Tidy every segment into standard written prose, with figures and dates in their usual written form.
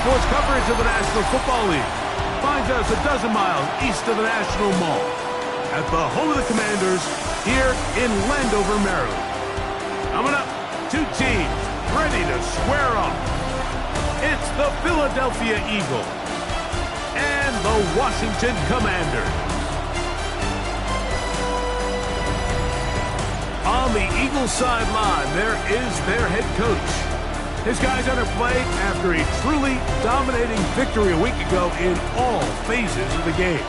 sports coverage of the National Football League finds us a dozen miles east of the National Mall at the home of the Commanders here in Landover, Maryland. Coming up, two teams ready to square off. It's the Philadelphia Eagles and the Washington Commanders. On the Eagles sideline, there is their head coach. His guys underplayed after a truly dominating victory a week ago in all phases of the game.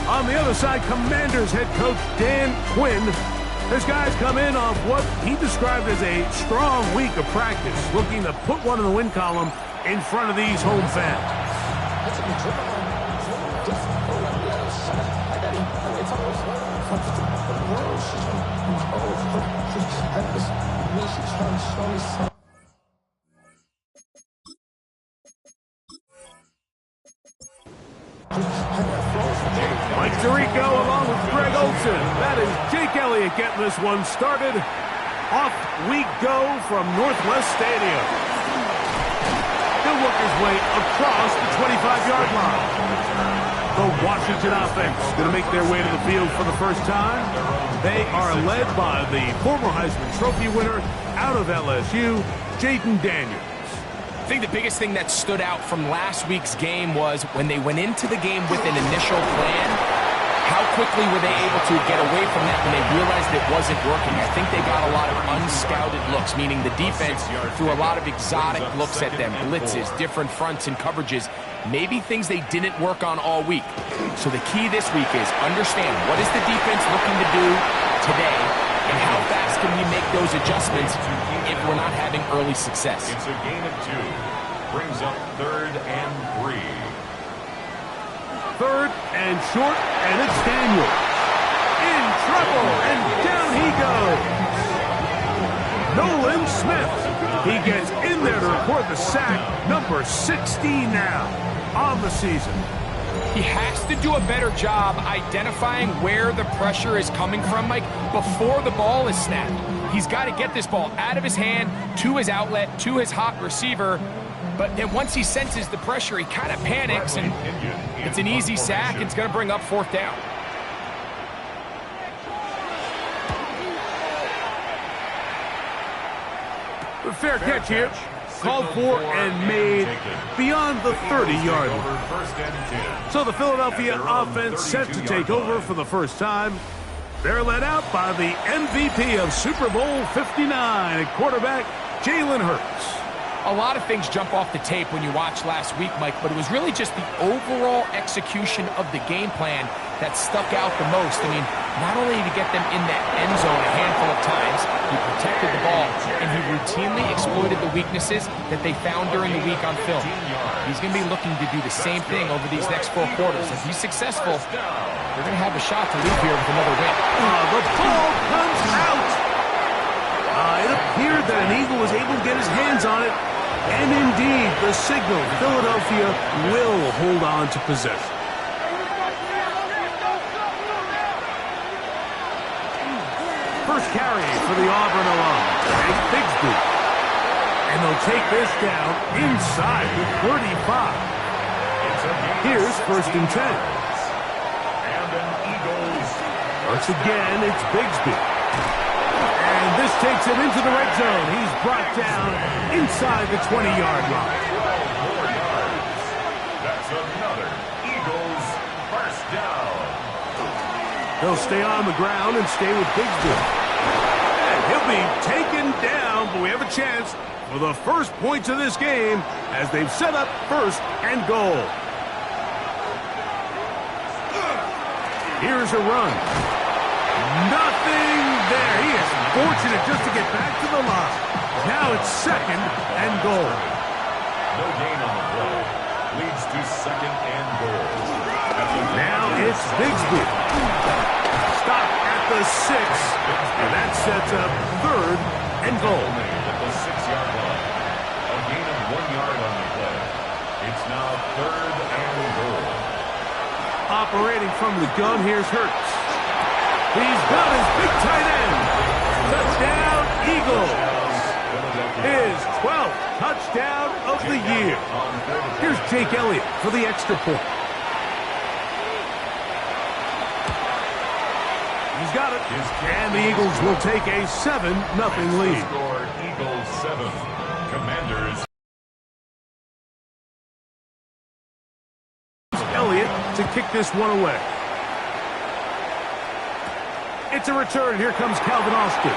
On the other side, Commanders head coach Dan Quinn. His guys come in off what he described as a strong week of practice, looking to put one in the win column in front of these home fans. Mike Tirico along with Greg Olson. That is Jake Elliott getting this one started. Off we go from Northwest Stadium. He'll work his way across the 25-yard line. The Washington offense going to make their way to the field for the first time. They are led by the former Heisman Trophy winner out of LSU, Jaden Daniels. I think the biggest thing that stood out from last week's game was when they went into the game with an initial plan, how quickly were they able to get away from that when they realized it wasn't working? I think they got a lot of unscouted looks, meaning the defense threw a lot of exotic looks at them, blitzes, different fronts and coverages, maybe things they didn't work on all week. So the key this week is understand what is the defense looking to do today, and how fast can we make those adjustments if we're not having early success? It's a gain of 2. Brings up 3rd and 3. 3rd and short, and it's Daniel. In trouble, and down he goes. Nolan Smith. He gets in there to record the sack, number 16 now on the season. He has to do a better job identifying where the pressure is coming from, Mike, before the ball is snapped. He's got to get this ball out of his hand, to his outlet, to his hot receiver. But then once he senses the pressure, he kind of panics, and it's an easy sack. It's going to bring up 4th down. The fair catch here. Called for and made beyond the 30-yard line. So the Philadelphia offense set to take over for the first time. They're led out by the MVP of Super Bowl 59 at quarterback, Jalen Hurts. A lot of things jump off the tape when you watch last week, Mike, but it was really just the overall execution of the game plan that stuck out the most. I mean, not only did he get them in that end zone a handful of times, he protected the ball, and he routinely exploited the weaknesses that they found during the week on film. He's going to be looking to do the same thing over these next 4 quarters. If he's successful, they're going to have a shot to leave here with another win. The ball comes out. It appeared that an Eagle was able to get his hands on it. And indeed, the signal, Philadelphia will hold on to possession. First carry for the Auburn alum, Hank Bigsby. And they'll take this down inside the 35. Here's 1st and 10. And an Eagles. Once again, it's Bigsby. And this takes him into the red zone. He's brought down inside the 20-yard line. 4 yards. That's another Eagles first down. They'll stay on the ground and stay with Bigsby. And he'll be taken down, but we have a chance for the first points of this game as they've set up 1st and goal. Here's a run. Nothing there. He is fortunate just to get back to the line. Now it's 2nd and goal. No gain on the play. Leads to 2nd and goal. Now it's Bigsby. Stop at the 6, and that sets up 3rd and goal. At the 6-yard line. A gain of 1 yard on the play. It's now 3rd and goal. Operating from the gun, here's Hurts. He's got his big tight end. Touchdown, Eagles. His 12th touchdown of the year. Here's Jake Elliott for the extra point. He's got it. And the Eagles will take a 7-0 lead. Score Eagles 7. Commanders. Elliott to kick this one away. It's a return. Here comes Calvin Austin.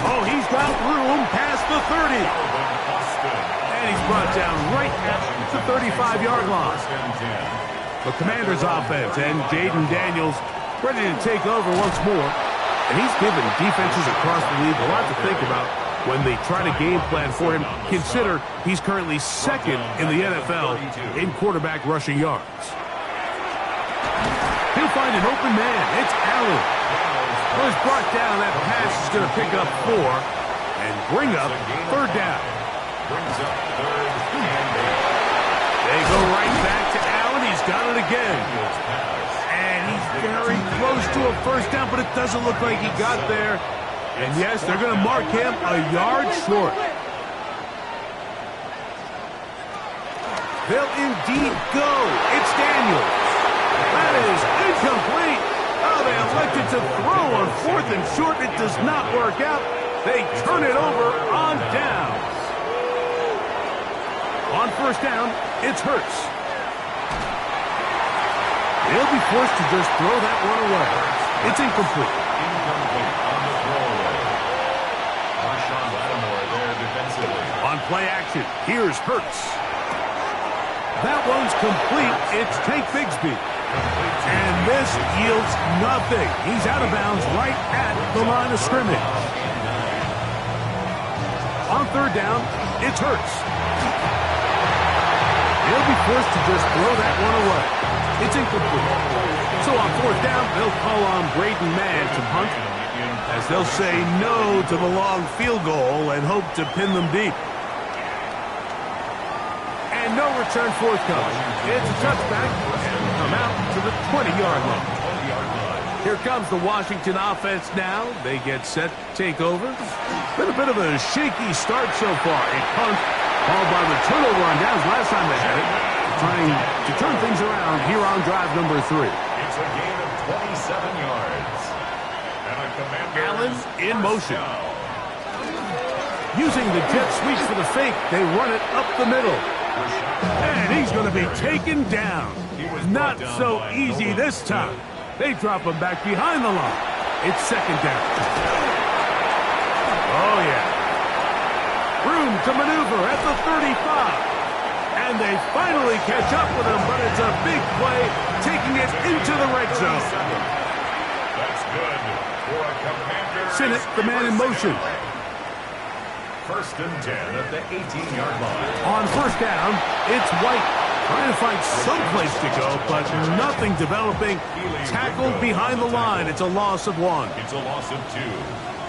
Oh, he's got room past the 30. And he's brought down right at the 35-yard line. The Commanders' offense and Jaden Daniels ready to take over once more. And he's given defenses across the league a lot to think about when they try to game plan for him. Consider he's currently second in the NFL in quarterback rushing yards. He'll find an open man. It's Allen. Well, he's brought down. That pass is going to pick up 4 and bring up third down. Brings up third and 8. They go right back to Allen. He's got it again. And he's very close to a first down, but it doesn't look like he got there. And yes, they're going to mark him a yard short. They'll indeed go. It's Daniels. That is incomplete. Oh, they elected to throw on 4th and short. It does not work out. They turn it over on downs. On first down, it's Hurts. He'll be forced to just throw that one away. It's incomplete. Incomplete on the throwaway. Marshawn Lattimore there defensively. On play action, here's Hurts. That one's complete. It's Tank Bigsby. And this yields nothing. He's out of bounds right at the line of scrimmage. On third down, it's Hurts. He'll be forced to just throw that one away. It's incomplete. So on fourth down, they'll call on Braden Mann to punt, as they'll say no to the long field goal and hope to pin them deep. And no return forthcoming. It's a touchback, and come out to the 20-yard line. Here comes the Washington offense now. They get set to take over. Been a bit of a shaky start so far. A punt called by the turnover on downs last time they had it. Trying to turn things around here on drive number 3. It's a gain of 27 yards. And a Commanders Allen in motion. Using the jet sweep for the fake, they run it up the middle. And he's going to be taken down. Not so easy this time. They drop him back behind the line. It's second down. Oh, yeah. Room to maneuver at the 35. And they finally catch up with him, but it's a big play, taking it into the red zone. That's good for a Commanders. Sinnott, the man in motion. First and 10 at the 18-yard line. On first down, it's White. Trying to find some place to go, but nothing developing. Tackled behind the line. It's a loss of 1. It's a loss of 2.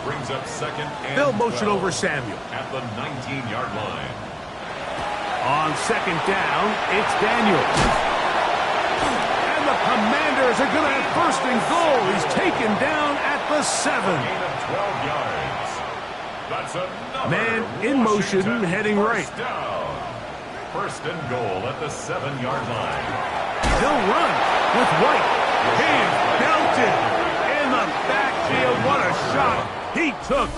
Brings up second and They'll motion 12 over Samuel. at the 19-yard line. On second down, it's Daniels. And the Commanders are going to have first and goal. He's taken down at the 7. Gain of 12 yards. That's another Man in motion, Washington heading right. first down. First and goal at the 7-yard line. They'll run with White. He's belted in the backfield. What a shot he took.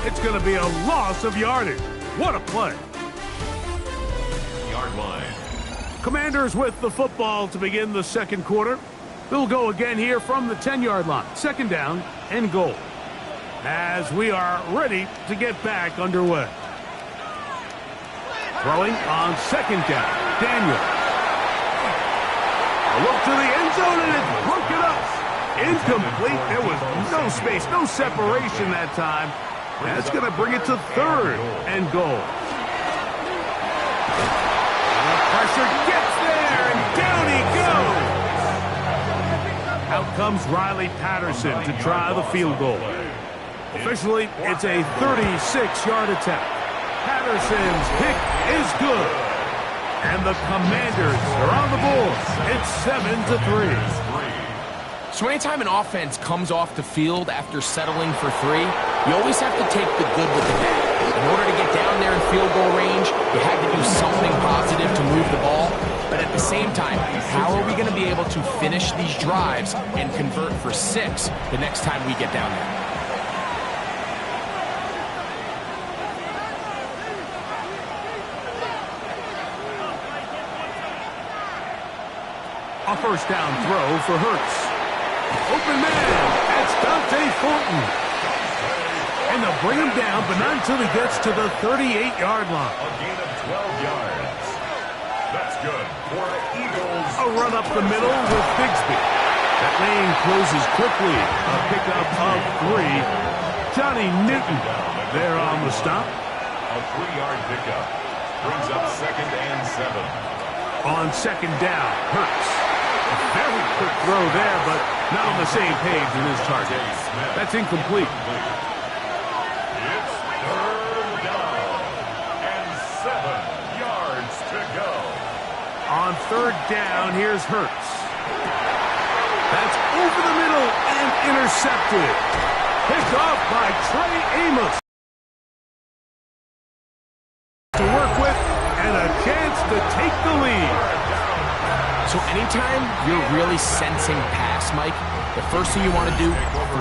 It's going to be a loss of yardage. What a play. Yard line. Commanders with the football to begin the second quarter. They'll go again here from the 10-yard line. Second down and goal. As we are ready to get back underway. Throwing on second down. Daniel. A look to the end zone, and it's broken up. Incomplete. There was no space, no separation that time. That's going to bring it to third and goal. And the pressure gets there, and down he goes. Out comes Riley Patterson to try the field goal. Officially, it's a 36-yard attempt. Patterson's kick is good. And the Commanders are on the board. It's 7-3. So anytime an offense comes off the field after settling for 3, you always have to take the good with the bad. In order to get down there in field goal range, you had to do something positive to move the ball. But at the same time, how are we going to be able to finish these drives and convert for 6 the next time we get down there? A first down throw for Hurts. Open man, that's Dante Fulton. And they'll bring him down, but not until he gets to the 38-yard line. A gain of 12 yards. That's good for the Eagles. A run up the middle with Bigsby. That lane closes quickly. A pickup of 3. Johnny Newton there on the stop. A 3-yard pickup. Brings up 2nd and 7. On second down, Hurts. A very quick throw there, but not on the same page in his target. That's incomplete. It's 3rd down and 7 yards to go. On 3rd down, here's Hurts. That's over the middle and intercepted. Picked off by Trey Amos. To work with and a chance to take the lead. So anytime you're really sensing pass, Mike, the first thing you want to do,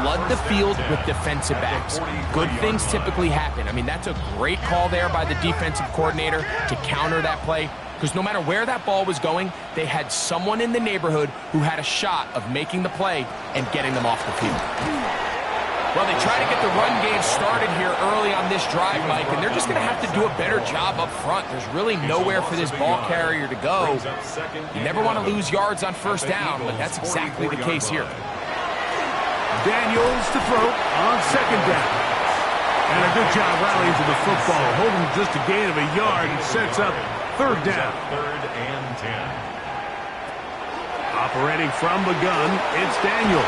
flood the field with defensive backs. Good things typically happen. I mean, that's a great call there by the defensive coordinator to counter that play, because no matter where that ball was going, they had someone in the neighborhood who had a shot of making the play and getting them off the field. Well, they try to get the run game started here early on this drive, Mike, and they're just going to have to do a better job up front. There's really nowhere for this ball carrier to go. You never want to lose yards on first down, but that's exactly the case here. Daniels to throw on second down. And a good job rallying to the football, holding just a gain of a yard and sets up 3rd down. 3rd and 10. Operating from the gun, it's Daniels.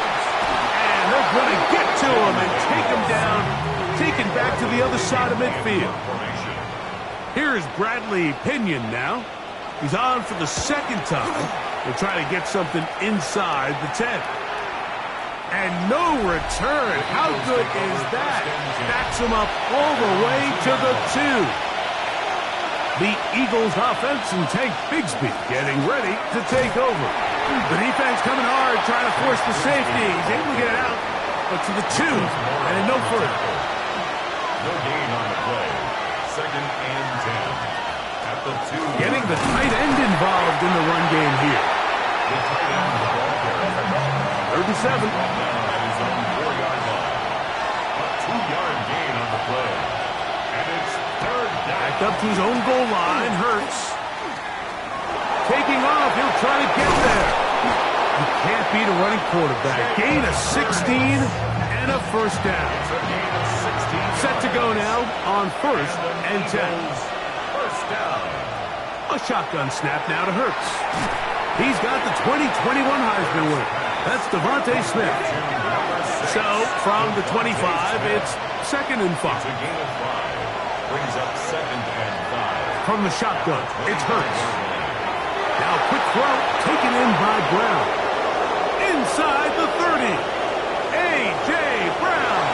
And they're going to get to him and take him down, taken back to the other side of midfield. Here's Bradley Pinion now. He's on for the 2nd time. They'll try to get something inside the 10. And no return. How good is that? Backs him up all the way to the 2. The Eagles offense and Tank Bigsby getting ready to take over. The defense coming hard, trying to force the safety. He's able to get it out, but to the 2, and no further. No gain on the play. 2nd and 10. At the 2. Getting the tight end involved in the run game here. The tight end of the ball carrier. 3rd and 7. At his own 4-yard line. A 2-yard gain on the play. And it's 3rd down. Backed up to his own goal line, Hurts. Taking off, he'll try to get there. You can't beat a running quarterback. Gain of 16 and a first down. Set to go now on 1st and 10. First down. A shotgun snap now to Hurts. He's got the 2021 Heisman winner. That's Devontae Smith. So from the 25, it's 2nd and 5. It's a gain of 5. Brings up 2nd and 5. From the shotgun, it's Hurts. Now a quick throw taken in by Brown. Inside the 30. A.J. Brown.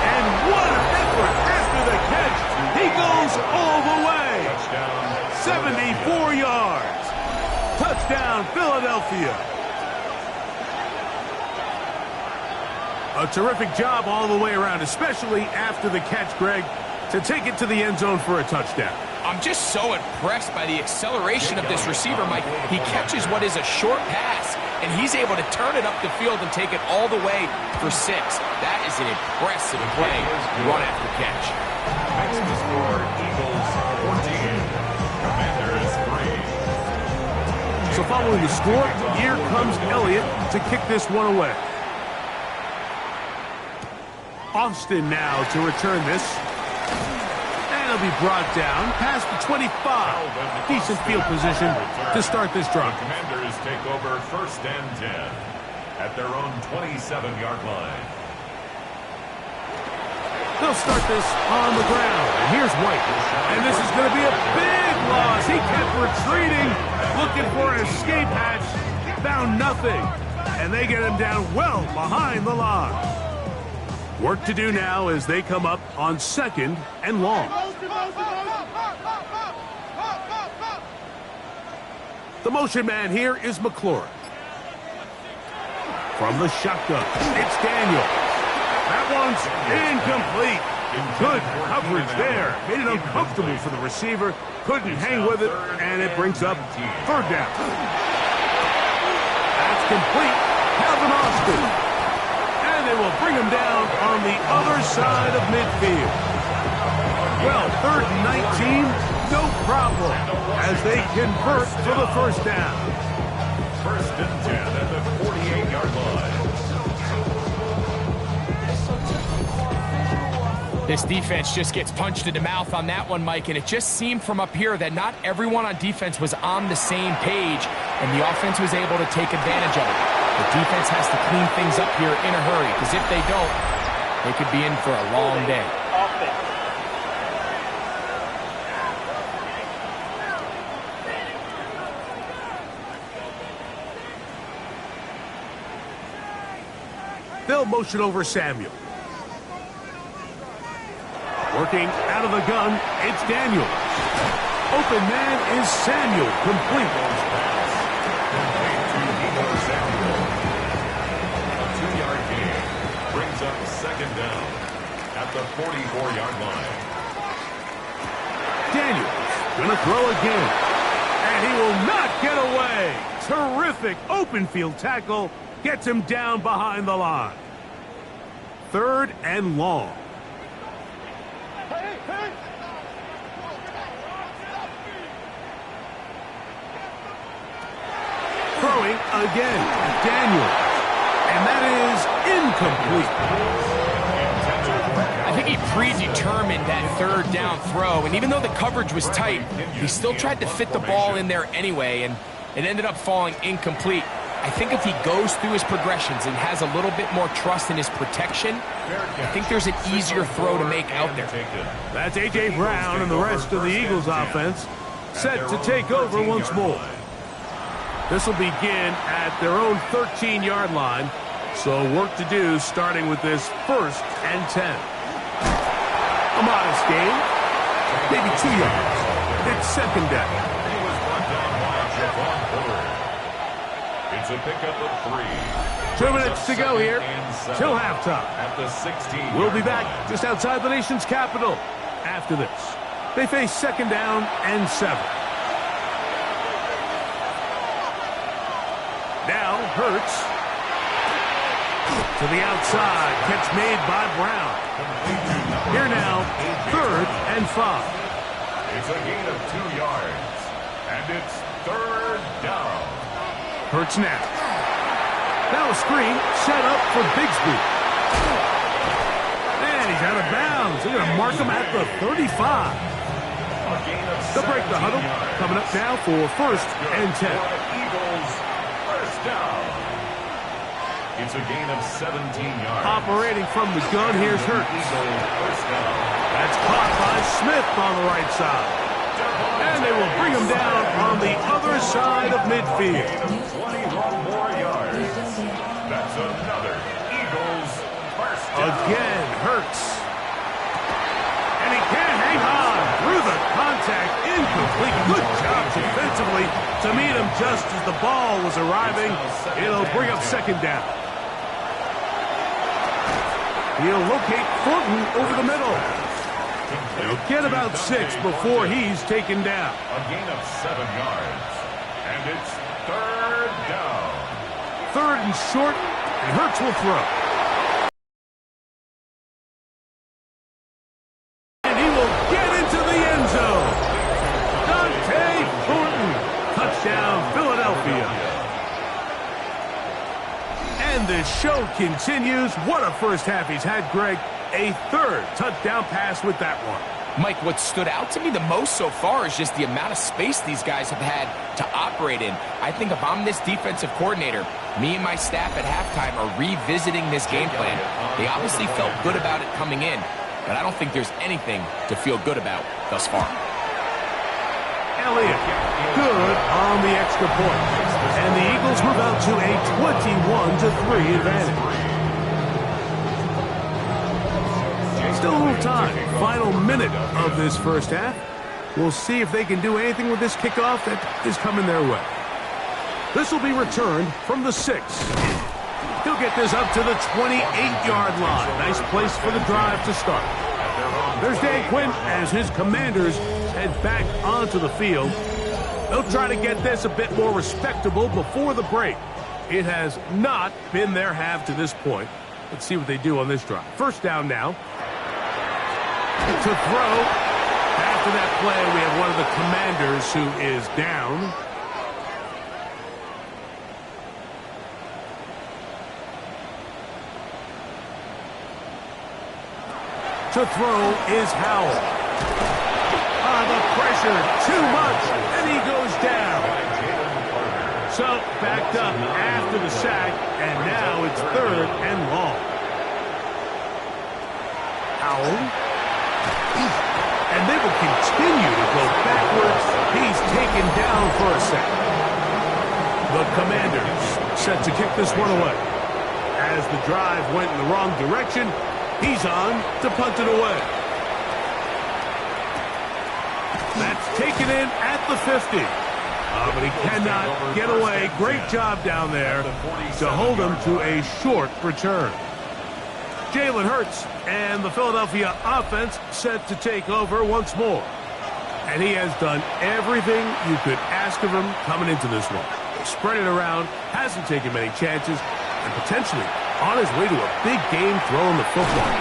And what an effort after the catch. He goes all the way. Touchdown. 74 yards. Touchdown, Philadelphia. A terrific job all the way around, especially after the catch, Greg, to take it to the end zone for a touchdown. I'm just so impressed by the acceleration of this receiver, Mike. He catches what is a short pass, and he's able to turn it up the field and take it all the way for 6. That is an impressive play, run after catch. Next to score, Eagles 14. Commanders 3. So following the score, here comes Elliott to kick this one away. Austin now to return this. He'll be brought down past the 25. Decent field position to start this drive. The Commanders take over 1st and 10 at their own 27-yard line. They'll start this on the ground. And here's White. And this is going to be a big loss. He kept retreating, looking for an escape hatch. Found nothing. And they get him down well behind the line. Work to do now as they come up on 2nd and long. The motion man here is McLaurin. From the shotgun, it's Daniel. That one's incomplete. Good coverage there. Made it uncomfortable for the receiver. Couldn't hang with it, and it brings up 3rd down. That's complete. Calvin Austin. And they will bring him down on the other side of midfield. Well, 3rd and 19, no problem, as they convert for the 1st down. 1st and 10 at the 48-yard line. This defense just gets punched in the mouth on that one, Mike, and it just seemed from up here that not everyone on defense was on the same page, and the offense was able to take advantage of it. The defense has to clean things up here in a hurry, because if they don't, they could be in for a long day. They'll motion over Samuel. Working out of the gun, it's Daniel. Open man is Samuel, complete. A 2-yard gain brings up 2nd down at the 44-yard line. Daniels gonna throw again, and he will not get away. Terrific open field tackle gets him down behind the line. 3rd and long. Throwing again, Daniel, and that is incomplete. I think he predetermined that 3rd down throw, and even though the coverage was tight, he still tried to fit the ball in there anyway, and it ended up falling incomplete. I think if he goes through his progressions and has a little bit more trust in his protection, I think there's an easier throw to make out there. That's A.J. Brown and the rest of the Eagles offense set to take over once more. This will begin at their own 13-yard line, so work to do starting with this 1st and 10. A modest gain, maybe 2 yards. It's 2nd down. It's a pickup of 3. 2 minutes to go here till halftime. At the 16. We'll be back just outside the nation's capital after this. They face 2nd down and 7. Now Hurts to the outside. Catch made by Brown. Here now, 3rd and 5. It's a gain of 2 yards. And it's 3rd down. Hurts now. Now a screen set up for Bigsby. And he's out of bounds. They're going to mark him at the 35. They'll break the huddle. Coming up now for 1st and 10. Eagles, 1st down. It's a gain of 17 yards. Operating from the gun, here's Hurts. That's caught by Smith on the right side. And they will bring him down on the other side of midfield. 21 more yards. That's another Eagles 1st down. Again, Hurts. And he can't hang on through the contact. Incomplete. Good job defensively to meet him just as the ball was arriving. It'll bring up 2nd down. He'll locate Thornton over the middle. He'll get about 6 before he's taken down. A gain of 7 yards. And it's 3rd down. 3rd and short, and Hurts will throw. And he will get into the end zone. Dante Thornton. Touchdown, Philadelphia. And the show continues. What a first half he's had, Greg. A 3rd touchdown pass with that one. Mike, what stood out to me the most so far is just the amount of space these guys have had to operate in. I think if I'm this defensive coordinator, me and my staff at halftime are revisiting this game plan. They obviously felt good about it coming in, but I don't think there's anything to feel good about thus far. Elliott, good on the extra point. And the Eagles move out to a 21-3 advantage. Still a little time. Final minute of this first half. We'll see if they can do anything with this kickoff that is coming their way. This will be returned from the 6. He'll get this up to the 28-yard line. Nice place for the drive to start. There's Dan Quinn as his Commanders head back onto the field. They'll try to get this a bit more respectable before the break. It has not been their half to this point. Let's see what they do on this drive. First down now. To throw. After that play, we have one of the Commanders who is down. To throw is Howell. The pressure, too much, and he goes down. So, backed up after the sack, and now it's 3rd and long. Howell. And they will continue to go backwards. He's taken down for a sack. The Commanders set to kick this one away. As the drive went in the wrong direction, he's on to punt it away. That's taken in at the 50. But he cannot get away. Great job down there to hold him to a short return. Jalen Hurts and the Philadelphia offense set to take over once more. And he has done everything you could ask of him coming into this one. Spread it around, hasn't taken many chances, and potentially on his way to a big game throwing the football.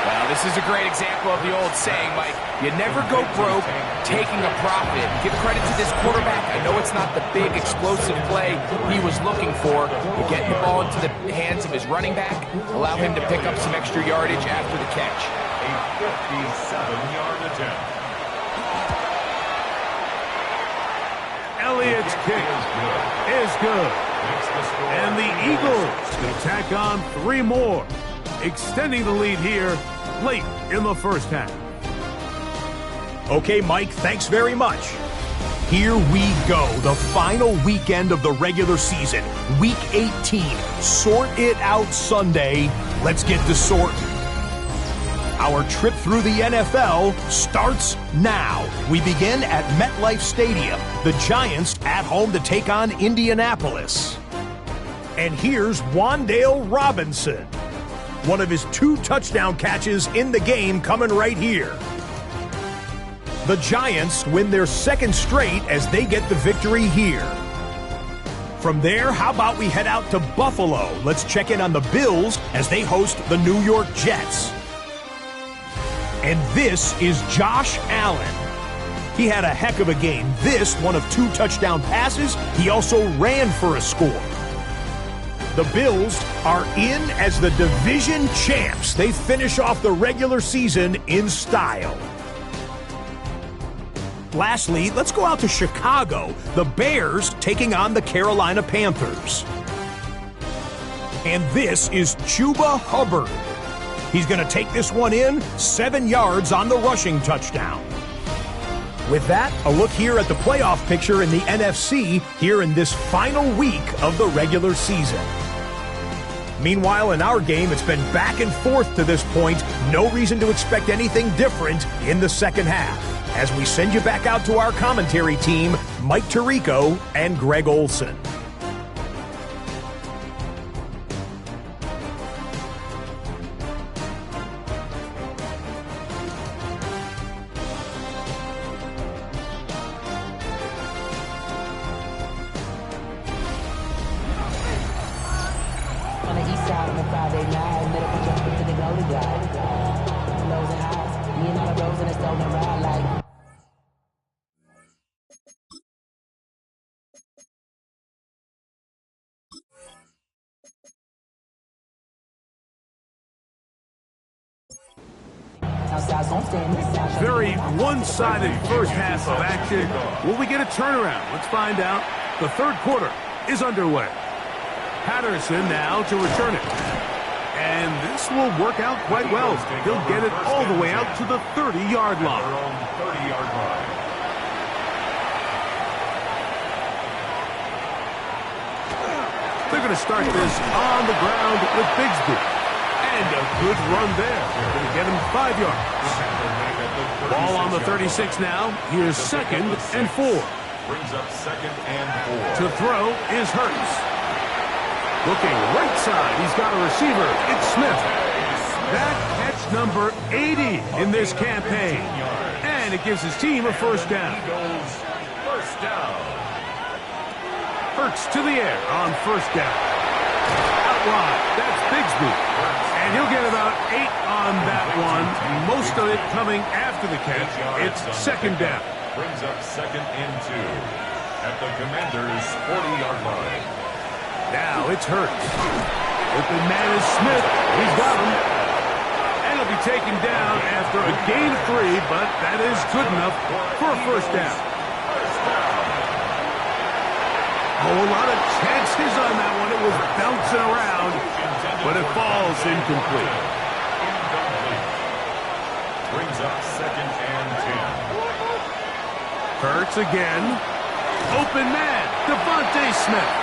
Well, this is a great example of the old saying, Mike. You never go broke taking a profit. Give credit to this quarterback. I know it's not the big explosive play he was looking for, but getting the ball into the hands of his running back, allow him to pick up some extra yardage after the catch. A 57-yard attempt. Elliott's kick is good. And the Eagles can tack on 3 more, extending the lead here late in the first half. Okay, Mike, thanks very much. Here we go, the final weekend of the regular season, Week 18. Sort it out Sunday. Let's get to sorting. Our trip through the NFL starts now. We begin at MetLife Stadium. The Giants at home to take on Indianapolis. And here's Wan'Dale Robinson. One of his 2 touchdown catches in the game coming right here. The Giants win their 2nd straight as they get the victory here. From there, how about we head out to Buffalo? Let's check in on the Bills as they host the New York Jets. And this is Josh Allen. He had a heck of a game. This, one of 2 touchdown passes. He also ran for a score. The Bills are in as the division champs. They finish off the regular season in style. Lastly, let's go out to Chicago. The Bears taking on the Carolina Panthers. And this is Chuba Hubbard. He's going to take this one in, 7 yards on the rushing touchdown. With that, a look here at the playoff picture in the NFC here in this final week of the regular season. Meanwhile, in our game, it's been back and forth to this point. No reason to expect anything different in the second half. As we send you back out to our commentary team, Mike Tirico and Greg Olson. On the east side on a Friday night, met up with jumping to the Golden Glide. Lows and highs, me and all the rose in a stolen ride like. Very one-sided first half of action. Will we get a turnaround? Let's find out. The third quarter is underway. Patterson now to return it. And this will work out quite well. He'll get it all the way out to the 30-yard line. They're going to start this on the ground with Bigsby. And And a good run there. Going to get him 5 yards. Ball on the 36 now. Here's 2nd and 4. Brings up 2nd and 4. To throw is Hurts. Looking right side. He's got a receiver. It's Smith. That catch number 80 in this campaign. And it gives his team a first down. Eagles, first down. Hurts to the air on first down. Out wide. That's Bigsby. And he'll get about 8 on that one. Most of it coming after the catch. It's 2nd down. Brings up 2nd and 2 at the Commanders' 40-yard line. Now it's Hurts. Open man is Smith. He's got him. And he'll be taken down after a gain of 3, but that is good enough for a first down. Oh, a lot of chances on that one. It was bouncing around, but it falls incomplete. Brings up 2nd and 10. Hurts again. Open man, Devontae Smith.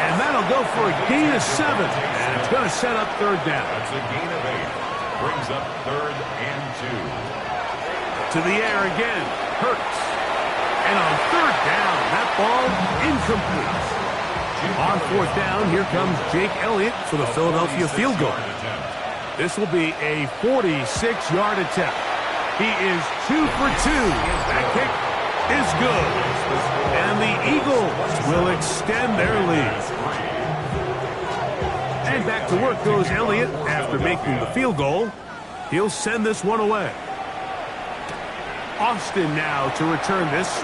And that'll go for a gain of 7. And it's going to set up 3rd down. That's a gain of 8. Brings up 3rd and 2. To the air again. Hurts. And on 3rd down, that ball incomplete. On 4th down, here comes Jake Elliott for the Philadelphia field goal. This will be a 46-yard attempt. He is 2 for 2. That kick is good. And the Eagles will extend their lead. And back to work goes Elliott after making the field goal. He'll send this one away. Austin now to return this.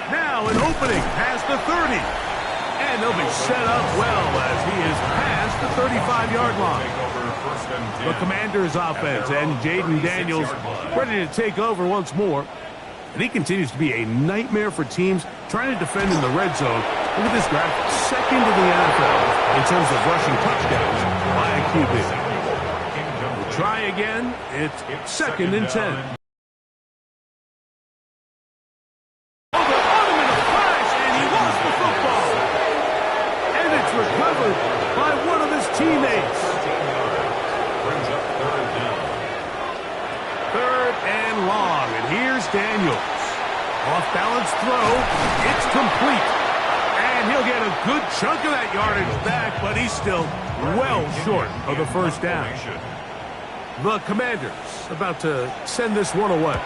Now an opening past the 30. And they'll be set up well as he is past the 35-yard line. The Commanders' offense and Jaden Daniels ready to take over once more. And he continues to be a nightmare for teams trying to defend in the red zone. Look at this graphic. 2nd to the NFL in terms of rushing touchdowns by a QB. We'll try again. It's 2nd and 10. Recovered by one of his teammates. Brings up 3rd down. 3rd and long. And here's Daniels. Off-balance throw. It's complete. And he'll get a good chunk of that yardage back, but he's still well short of the first down. The Commanders about to send this one away,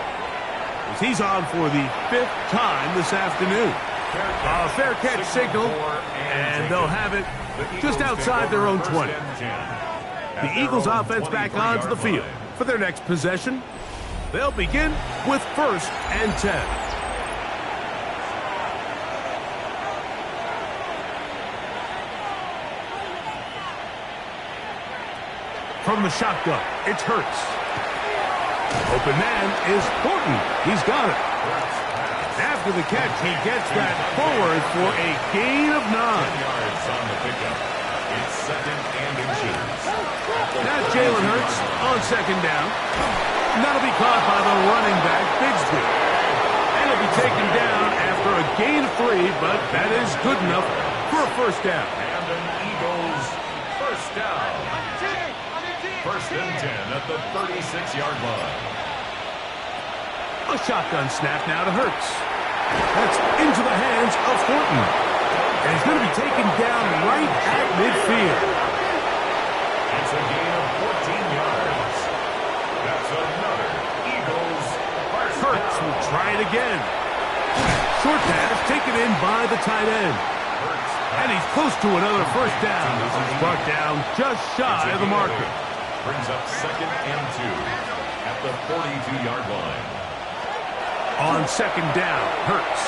as he's on for the 5th time this afternoon. A fair catch signal, and they'll have it just outside their own 20. The Eagles offense back onto the field for their next possession. They'll begin with 1st and 10. From the shotgun, it's Hurts. Open man is Thornton. He's got it. After the catch, he gets that forward for a gain of 9. 10 yards on the pickup. It's 2nd and inches. Now Jalen Hurts on 2nd down. And that'll be caught by the running back, Bigsby. And he'll be taken down after a gain of 3, but that is good enough for a first down. And an Eagles first down. 1st and 10 at the 36-yard line. A shotgun snap now to Hurts. That's into the hands of Thornton. And he's going to be taken down right at midfield. It's a gain of 14 yards. That's another Eagles first down. Hurts will try it again. Short pass taken in by the tight end. And he's close to another first down. This is brought down just shy of the marker. Brings up 2nd and 2 at the 42-yard line. On 2nd down, Hurts.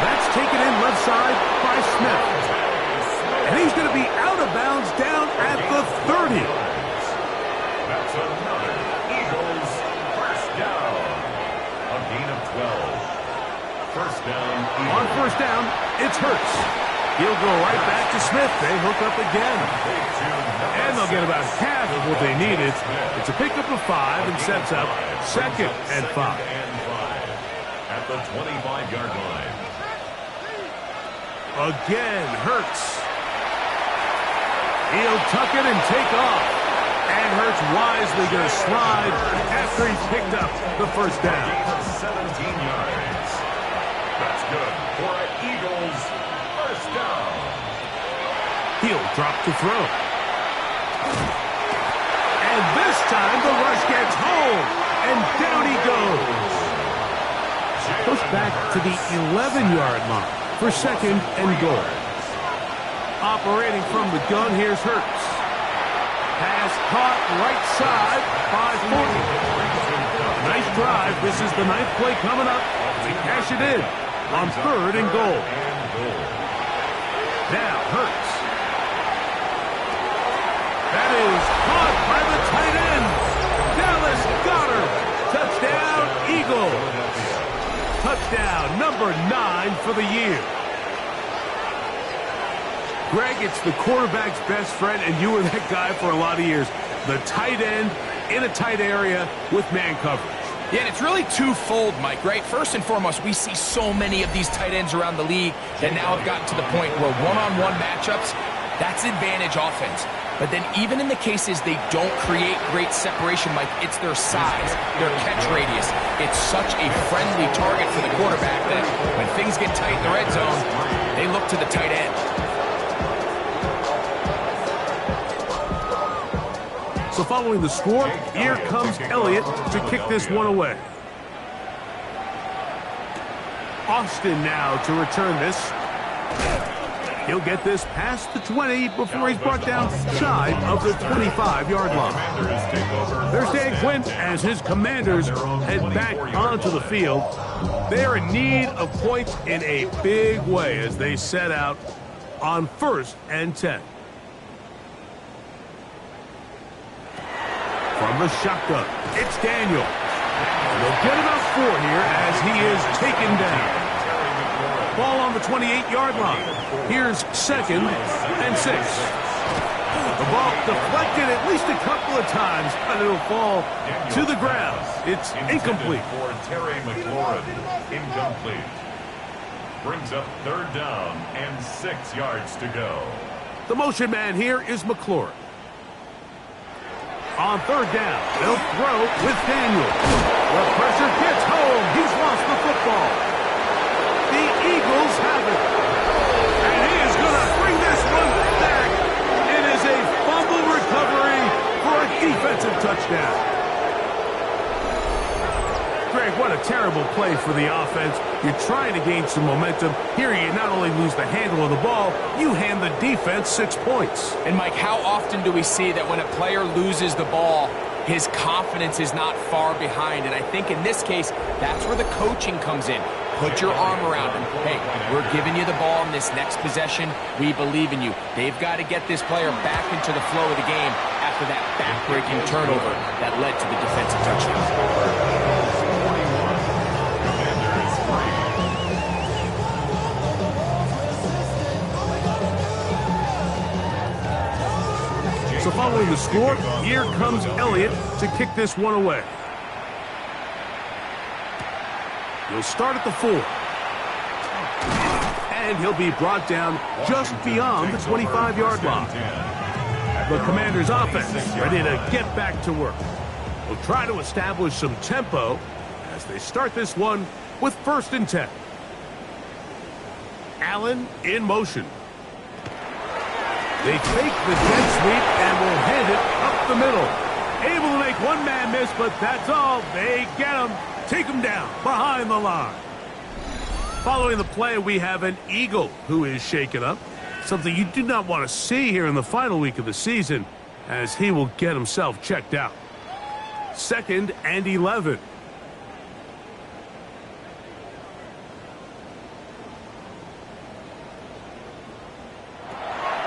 That's taken in left side by Smith. And he's going to be out of bounds down at the 30. That's another Eagles first down. A gain of 12. First down. On first down, it's Hurts. He'll go right back to Smith. They hook up again. And they'll get about half of what they needed. It's a pickup of 5 and sets up 2nd and 5. At the 25-yard line. Again, Hurts. He'll tuck it and take off. And Hurts wisely going to slide after he's picked up the first down. 17 yards. That's good for an Eagles first down. He'll drop to throw. And this time the rush gets home. And down he goes. Push back to the 11-yard line for second and goal. Operating from the gun, here's Hurts. Pass caught right side by 40. Nice drive. This is the 9th play coming up. They cash it in on third and goal. Now Hurts. That is caught by the tight end. Dallas Goedert. Touchdown, Eagles. Touchdown number 9 for the year. Greg, it's the quarterback's best friend, and you were that guy for a lot of years. The tight end in a tight area with man coverage. Yeah, and it's really twofold, Mike, right? First and foremost, we see so many of these tight ends around the league that now have gotten to the point where one-on-one matchups, that's advantage offense. But then even in the cases they don't create great separation, Mike, it's their size, their catch radius. It's such a friendly target for the quarterback that when things get tight in the red zone, they look to the tight end. So following the score, here comes Elliott to kick this one away. Austin now to return this. He'll get this past the 20 before he's brought down shy of the 25-yard line. There's Dan Quinn as his Commanders head back onto the field. They're in need of points in a big way as they set out on 1st and 10. From the shotgun, it's Daniel. They'll get about 4 here as he is taken down. Ball on the 28-yard line. Here's 2nd and 6. The ball deflected at least a couple of times, but it'll fall to the ground. It's incomplete. For Terry McLaurin, incomplete. Brings up 3rd down and 6 yards to go. The motion man here is McLaurin. On 3rd down, they'll throw with Daniel. The pressure gets home. He's lost the football. The Eagles have it. And he is going to bring this one back. It is a fumble recovery for a defensive touchdown. Greg, what a terrible play for the offense. You're trying to gain some momentum. Here you not only lose the handle of the ball, you hand the defense 6 points. And Mike, how often do we see that when a player loses the ball, his confidence is not far behind? And I think in this case, that's where the coaching comes in. Put your arm around him. Hey, we're giving you the ball in this next possession. We believe in you. They've got to get this player back into the flow of the game after that back-breaking turnover that led to the defensive touchdown. So following the score, here comes Elliott to kick this one away. He'll start at the 4. And he'll be brought down just beyond the 25-yard line. The Commanders' offense ready to get back to work. Will try to establish some tempo as they start this one with 1st and 10. Allen in motion. They fake the jet sweep and will hand it up the middle. Able to make one man miss, but that's all. They get him. Take him down behind the line. Following the play, we have an Eagle who is shaken up. Something you do not want to see here in the final week of the season, as he will get himself checked out. 2nd and 11.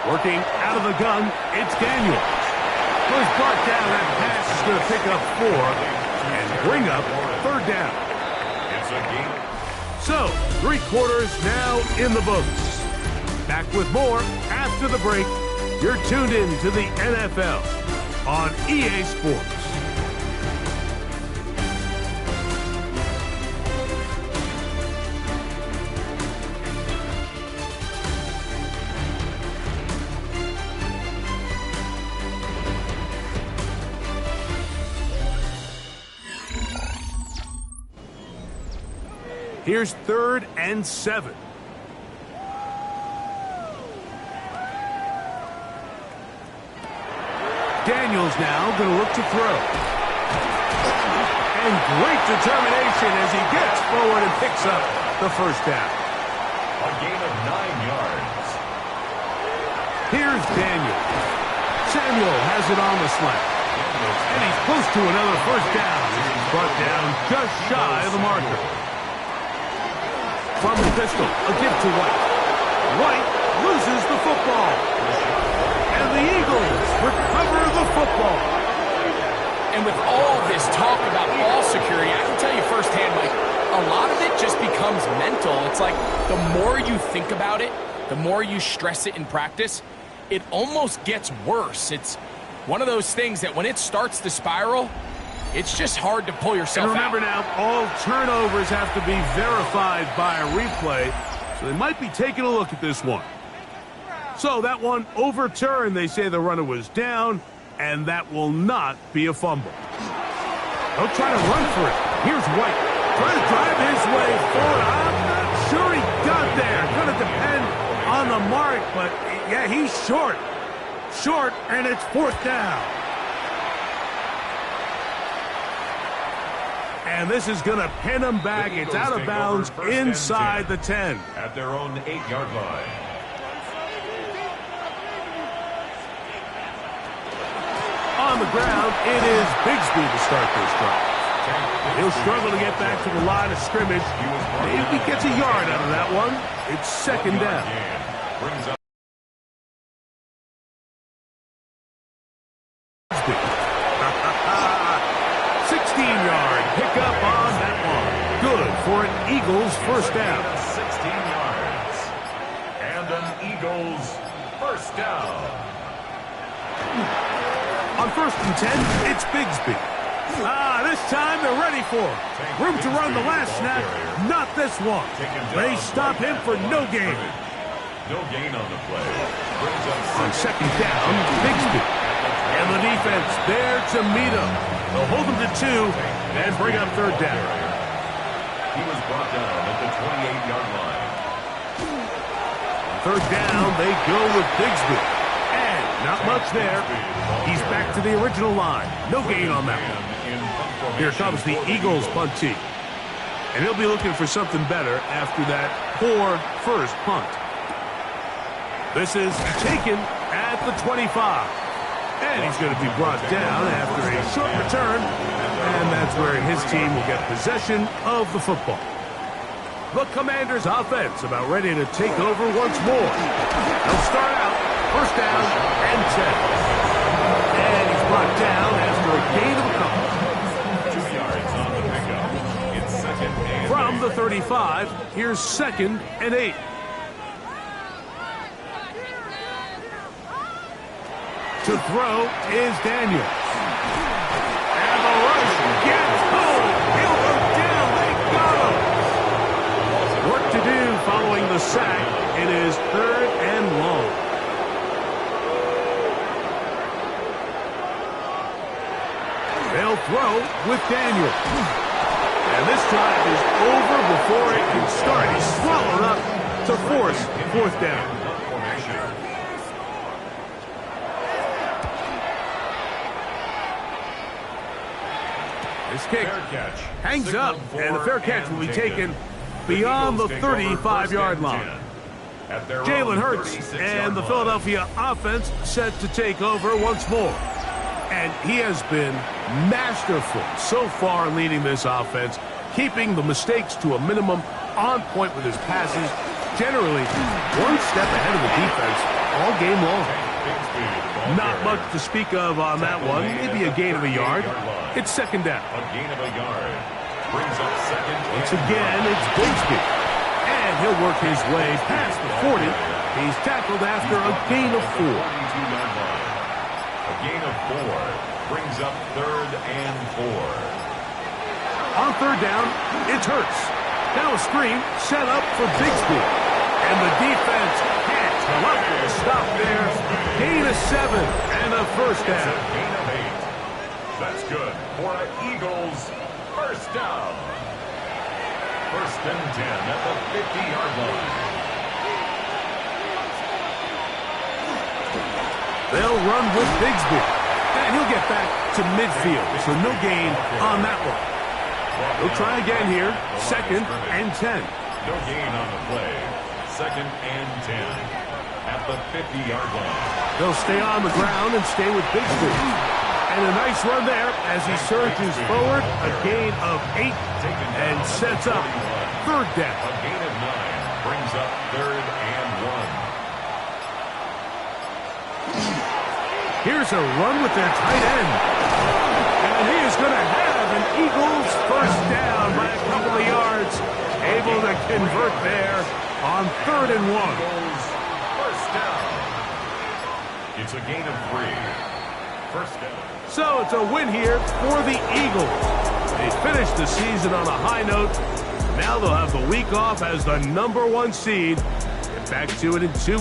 Working out of the gun, it's Daniel. Was brought down. That pass is going to pick up 4 and bring up 3rd down. So, 3 quarters now in the books. Back with more after the break. You're tuned in to the NFL on EA Sports. Here's 3rd and 7. Daniels now going to look to throw. And great determination as he gets forward and picks up the first down. A gain of 9 yards. Here's Daniels. Samuel has it on the slant. And he's close to another first down. He's brought down just shy of the marker. From the pistol, a give to White. White loses the football. And the Eagles recover the football. And with all this talk about ball security, I can tell you firsthand, Mike, a lot of it just becomes mental. It's like the more you think about it, the more you stress it in practice, it almost gets worse. It's one of those things that when it starts to spiral, it's just hard to pull yourself out. And remember now, all turnovers have to be verified by a replay, so they might be taking a look at this one. So that one overturned. They say the runner was down, and that will not be a fumble. They'll try to run for it. Here's White. Trying to drive his way forward. I'm not sure he got there. Going to depend on the mark, but yeah, he's short. Short, and it's 4th down. And this is going to pin him back. It's out of bounds inside the 10. At their own 8-yard line. On the ground, it is Bigsby to start this drive. He'll struggle to get back to the line of scrimmage. Maybe he gets a yard out of that one. It's 2nd down. Brings up 16-yard pickup on that one. Good for an Eagles first down. 16 yards. And an Eagles first down. On 1st and 10, it's Bigsby. This time they're ready for him. Room to run the last snap, not this one. They stop him for no gain. No gain on the play. On 2nd down, Bigsby. And the defense there to meet him. They'll hold him to 2 and bring up 3rd down. He was brought down at the 28-yard line. 3rd down, they go with Bigsby. And not much there. He's back to the original line. No gain on that one. Here comes the Eagles punt team. And he'll be looking for something better after that poor first punt. This is taken at the 25. And he's going to be brought down after a short return. And that's where his team will get possession of the football. The Commanders' offense about ready to take over once more. They'll start out 1st down and 10. And he's brought down after a gain of a couple. 2 yards on the pickup. It's 2nd and 8. From the 35, here's 2nd and 8. To throw is Daniels. And the rush gets home. He'll go down. They got him. Work to do following the sack. It is 3rd and long. They'll throw with Daniels. And this drive is over before it can start. He's swallowed up to force 4th down. This kick hangs up, and the fair catch will be taken beyond the 35-yard line. Jalen Hurts and the Philadelphia offense set to take over once more. And he has been masterful so far leading this offense, keeping the mistakes to a minimum, on point with his passes, generally one step ahead of the defense all game long. Not much to speak of on that one, maybe a gain of a yard. It's 2nd down. A gain of a yard. Brings up 2nd. Once again, it's Bigsby. And he'll work his way past the 40. He's tackled after a gain of 4. A gain of 4 brings up 3rd and 4. On 3rd down, it's Hurts. Now a screen set up for Bigsby. And the defense can't come up with a stop there. Gain of 7 and a first down. Gain of 8. That's good for an Eagles first down. First and 10 at the 50-yard line. They'll run with Bigsby. And he'll get back to midfield, so no gain on that one. They'll try again here. Second and 10. No gain on the play. Second and 10 at the 50-yard line. They'll stay on the ground and stay with Bigsby. And a nice run there as he surges forward. A gain of 8 and sets up third down. A gain of 9 brings up third and 1. Here's a run with their tight end. And he is going to have an Eagles first down by a couple of yards. Able to convert there on third and 1. Eagles first down. It's a gain of 3. First down. So it's a win here for the Eagles. They finished the season on a high note. Now they'll have the week off as the #1 seed. Get back to it in 2 weeks.